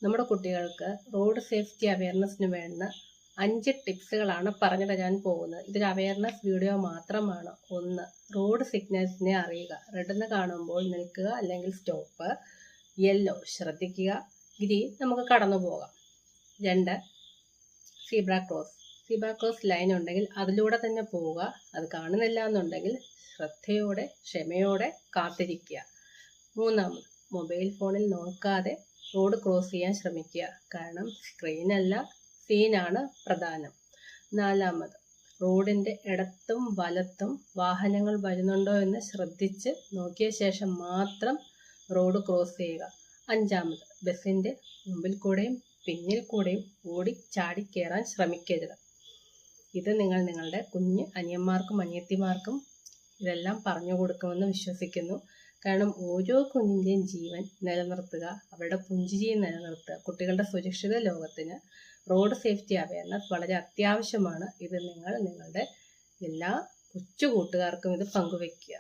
നമ്മുടെ കുട്ടികൾക്ക് road safety അവയർനെസ്സിന് വേണ്ട 5 ടിപ്സുകളാണ് പറഞ്ഞു തരാൻ പോകുന്നത്. ഇതൊരു അവയർനെസ് വീഡിയോ മാത്രമാണ്. 1. റോഡ് സിഗ്നൽസിനെ അറിയുക. റെഡ് കാണുമ്പോൾ നിൽക്കുക അല്ലെങ്കിൽ സ്റ്റോപ്പ്. യെല്ലോ ശ്രദ്ധിക്കുക. ഗ്രീൻ നമുക്ക് കടന്നു പോകാം. 2. സീബ്ര ക്രോസ് ലൈൻ ഉണ്ടെങ്കിൽ അതിലൂടെ തന്നെ പോവുക. അത് കാണുന്നില്ല എന്നുണ്ടെങ്കിൽ ശ്രദ്ധയോടെ ക്ഷമയോടെ കാത്തിരിക്കുക. 3. മൊബൈൽ ഫോണിൽ നോക്കാതെ റോഡ് ക്രോസ് ചെയ്യാൻ ശ്രമിക്കുക. കാരണം സ്ക്രീനല്ല സീനാണ് പ്രധാനം. 4. റോഡിൻ്റെ ഇടത്തും വലത്തും വാഹനങ്ങൾ വരുന്നുണ്ടോ എന്ന് ശ്രദ്ധിച്ച് നോക്കിയ ശേഷം മാത്രം റോഡ് ക്രോസ് ചെയ്യുക. 5. ബസ്സിൻ്റെ മുമ്പിൽ കൂടെയും പിന്നിൽ കൂടെയും ഓടി ചാടി കയറാൻ ശ്രമിക്കരുത്. ഇത് നിങ്ങൾ നിങ്ങളുടെ കുഞ്ഞ് അനിയന്മാർക്കും അനിയത്തിമാർക്കും ഇതെല്ലാം പറഞ്ഞു കൊടുക്കുമെന്ന് വിശ്വസിക്കുന്നു. കാരണം ഓരോ കുഞ്ഞിൻ്റെയും ജീവൻ നിലനിർത്തുക, അവരുടെ പുഞ്ചിരിയെ നിലനിർത്തുക, കുട്ടികളുടെ സുരക്ഷിത ലോകത്തിന് റോഡ് സേഫ്റ്റി അവയർനെസ് വളരെ അത്യാവശ്യമാണ്. ഇത് നിങ്ങൾ നിങ്ങളുടെ എല്ലാ കൊച്ചു കൂട്ടുകാർക്കും ഇത് പങ്കുവയ്ക്കുക.